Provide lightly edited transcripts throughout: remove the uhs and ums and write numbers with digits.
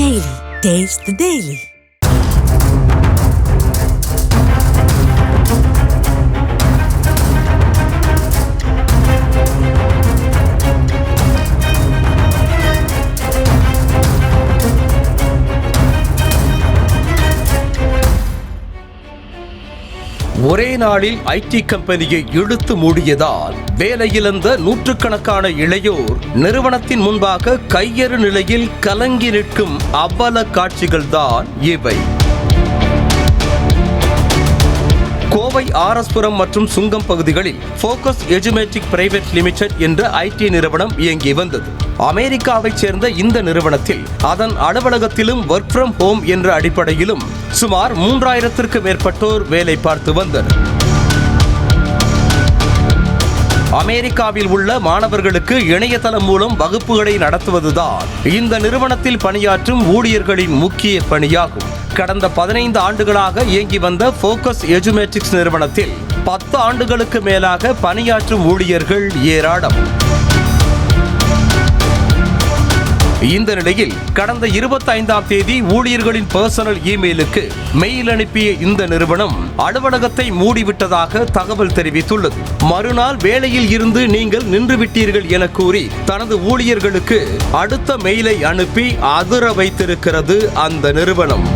Daily. Taste the Daily. ஒரே நாளில் ID கம்பெனியை இழுத்து மூடியதால் வேலையிழந்த நூற்றுக்கணக்கான இளையோர் நிறுவனத்தின் முன்பாக கையறு நிலையில் கலங்கி நிற்கும் அவல காட்சிகள்தான் இவை. கோவை ஆர்எஸ்புரம் மற்றும் சுங்கம் பகுதிகளில் ஃபோக்கஸ் எஜுமேட்டிக் பிரைவேட் லிமிடெட் என்ற ஐடி நிறுவனம் இயங்கி வந்தது. அமெரிக்காவைச் சேர்ந்த இந்த நிறுவனத்தில் அதன் அலுவலகத்திலும் ஒர்க் ஃப்ரம் ஹோம் என்ற அடிப்படையிலும் சுமார் 3000ற்கு மேற்பட்டோர் வேலை பார்த்து வந்தனர். அமெரிக்காவில் உள்ள மாணவர்களுக்கு இணையதளம் மூலம் வகுப்புகளை நடத்துவதுதான் இந்த நிறுவனத்தில் பணியாற்றும் ஊழியர்களின் முக்கிய பணியாகும். கடந்த 15 ஆண்டுகளாக இயங்கி வந்த ஃபோக்கஸ் எஜுமேட்டிக்ஸ் நிறுவனத்தில் 10 ஆண்டுகளுக்கு மேலாக பணியாற்றும் ஊழியர்கள் ஏராளம். இந்த நிலையில் கடந்த 25ஆம் தேதி ஊழியர்களின் பர்சனல் இமெயிலுக்கு மெயில் அனுப்பிய இந்த நிறுவனம் அலுவலகத்தை மூடிவிட்டதாக தகவல் தெரிவித்துள்ளது. மறுநாள் வேலையில் இருந்து நீங்கள் நின்றுவிட்டீர்கள் என கூறி தனது ஊழியர்களுக்கு அடுத்த மெயிலை அனுப்பி அதிர வைத்திருக்கிறது அந்த நிறுவனம்.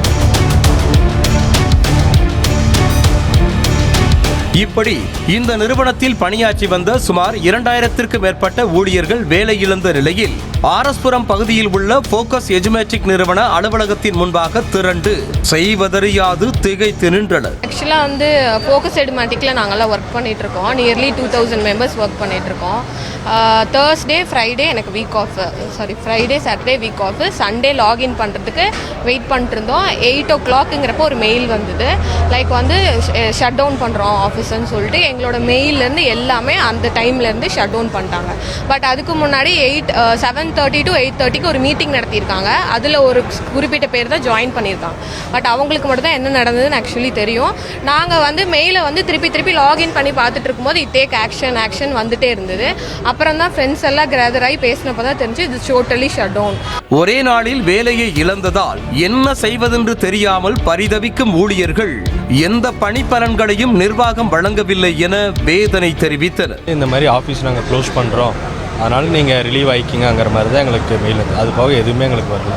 இப்படி இந்த நிறுவனத்தில் பணியாற்றி வந்த சுமார் 2000ற்கு மேற்பட்ட ஊழியர்கள் வேலை இழந்த நிலையில் ஆர்எஸ்புரம் பகுதியில் உள்ள ஃபோக்கஸ் எஜுமேட்டிக் நிறுவன அலுவலகத்தின் முன்பாக திரண்டு செய்வதறியாது திகைத்து நின்றனர். ஆக்சுவலாக ஃபோக்கஸ் எஜுமேட்டிக்ல நாங்கள்லாம் ஒர்க் பண்ணிட்டு இருக்கோம். நியர்லி 2000 மெம்பர்ஸ் ஒர்க் பண்ணிட்டு இருக்கோம். தேர்ஸ்டே ஃப்ரைடே எனக்கு week off, Friday Saturday week off. Sunday login பண்ணுறதுக்கு வெயிட் பண்ணிட்டு இருந்தோம். 8 o'clockங்கிறப்போ ஒரு மெயில் வந்தது. லைக் ஷட் டவுன் பண்ணுறோம் ஆஃபீஸ்ன்னு சொல்லிட்டு எங்களோட மெயிலேருந்து எல்லாமே அந்த டைம்லேருந்து ஷட் டவுன் பண்ணிட்டாங்க. பட் அதுக்கு முன்னாடி 7:30 to 8:30க்கு ஒரு மீட்டிங் நடத்தியிருக்காங்க. அதில் ஒரு குறிப்பிட்ட பேர் தான் ஜாயின் பண்ணியிருக்காங்க. பட் அவங்களுக்கு மட்டும் தான் என்ன நடந்ததுன்னு ஆக்சுவலி தெரியும். நாங்கள் மெயிலை திருப்பி லாகின் பண்ணி பார்த்துட்டு இருக்கும்போது டேக் ஆக்ஷன் வந்துட்டே இருந்தது. அப்புறம் தான் ஃப்ரெண்ட்ஸ் எல்லாம் கேதர் ஆகி பேசினப்போ தான் தெரிஞ்சு இது டோட்டலி ஷட் டவுன். ஒரே நாளில் வேலையை இழந்ததால் என்ன செய்வதென்று தெரியாமல் பரிதவிக்கும் ஊழியர்கள் எந்த பணி பலன்களையும் நிர்வாகம் வழங்கவில்லை என வேதனை தெரிவித்தனர். இந்த மாதிரி ஆஃபீஸ் நாங்கள் க்ளோஸ் பண்ணுறோம், அதனால் நீங்கள் ரிலீவ் ஆகிக்கிங்கிற மாதிரி தான் எங்களுக்கு மெயில் வந்து. அது போக எதுவுமே எங்களுக்கு வரல.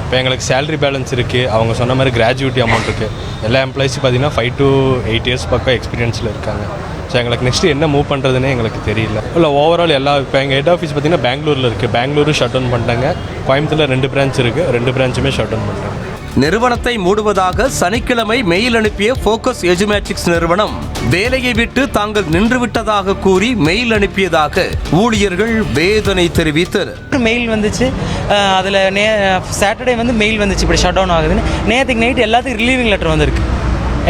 இப்போ எங்களுக்கு சேலரி பேலன்ஸ் இருக்குது, அவங்க சொன்ன மாதிரி கிராஜுவிட்டி அமௌண்ட் இருக்குது. எல்லா எம்ப்ளாயிஸும் பார்த்தீங்கன்னா 5 to 8 years பக்கம் எக்ஸ்பீரியன்ஸில் இருக்காங்க. ஸோ எங்களுக்கு நெக்ஸ்ட்டு என்ன மூவ் பண்ணுறதுன்னே எங்களுக்கு தெரியல. இல்லை ஓவரால் இப்போ எங்கள் ஹெட் ஆஃபீஸ் பார்த்தீங்கன்னா பெங்களூரில் இருக்குது. பெங்களூரும் ஷட் டவுன் பண்ணிட்டாங்க. கோயம்புத்தூரில் 2 பிரான்ச் இருக்குது. 2 பிரான்ச்சுமே ஷட் டவுன் பண்ணிட்டாங்க. நிறுவனத்தை மூடுவதாக சனிக்கிழமை மெயில் அனுப்பிய ஃபோக்கஸ் எஜுமேட்டிக்ஸ் நிறுவனம் வேலையை விட்டு தாங்கள் நின்றுவிட்டதாக கூறி மெயில் அனுப்பியதாக ஊழியர்கள் வேதனை தெரிவித்தனர். மெயில் வந்துச்சு, அதில் சாட்டர்டே மெயில் வந்துச்சு இப்படி ஷட் டவுன் ஆகுதுன்னு. நேற்றுக்கு நைட் எல்லாத்துக்கும் ரிலீவிங் லெட்டர் வந்திருக்கு.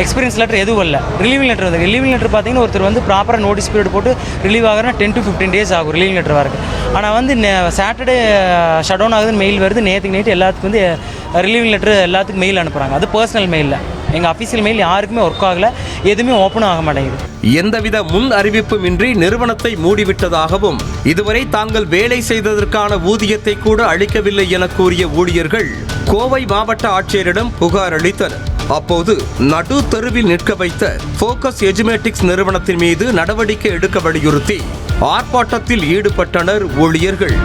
எக்ஸ்பீரியன்ஸ் லெட்டர் எதுவும் இல்லை, ரிலீவிங் லெட்டர் வந்து. ரிலீவிங் லெட்டர் பார்த்தீங்கன்னா ஒருத்தர் ப்ராப்பராக நோட்டீஸ் பீரியட் போட்டு ரிலீவ் ஆகுறதுனா 10 to 15 days ஆகும் ரிலீவிங் லெட்டர் வரக்கு. ஆனால் சாட்டர்டே ஷட் டவுன் ஆகுதுன்னு மெயில் வருது. நேற்றுக்கு நைட்டு எல்லாத்துக்கும் ரிலீவிங் லெட்டர் எல்லாத்துக்கும் மெயில் அனுப்புகிறாங்க. அது பர்சனல் மெயிலில். எங்கள் அஃபீஷியல் மெயில் யாருக்குமே ஒர்க் ஆகலை, எதுவுமே ஓப்பனும் ஆக மாட்டேங்குது. எந்தவித முன் அறிவிப்புமின்றி நிறுவனத்தை மூடிவிட்டதாகவும் இதுவரை தாங்கள் வேலை செய்ததற்கான ஊதியத்தை கூட அளிக்கவில்லை என கூறிய ஊழியர்கள் கோவை மாவட்ட ஆட்சியரிடம் புகார் அளித்தனர். அப்போது நடு தெருவில் நிற்க வைத்த ஃபோக்கஸ் எஜுமேட்டிக்ஸ் நிறுவனத்தின் மீது நடவடிக்கை எடுக்க வலியுறுத்தி ஆர்ப்பாட்டத்தில் ஈடுபட்டனர் ஊழியர்கள்.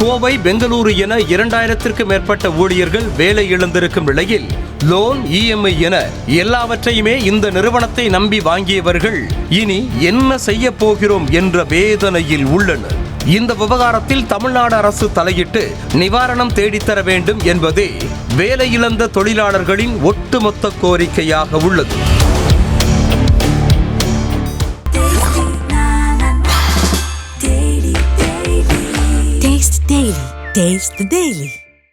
கோவை, பெங்களூரு என 2000ற்கு மேற்பட்ட ஊழியர்கள் வேலை இழந்திருக்கும் நிலையில் லோன், இஎம்ஐ என எல்லாவற்றையுமே இந்த நிறுவனத்தை நம்பி வாங்கியவர்கள் இனி என்ன செய்ய போகிறோம் என்ற வேதனையில் உள்ளனர். இந்த விவகாரத்தில் தமிழ்நாடு அரசு தலையிட்டு நிவாரணம் தேடித்தர வேண்டும் என்பதே வேலை இழந்த தொழிலாளர்களின் ஒட்டுமொத்த கோரிக்கையாக உள்ளது. Taste the Daily.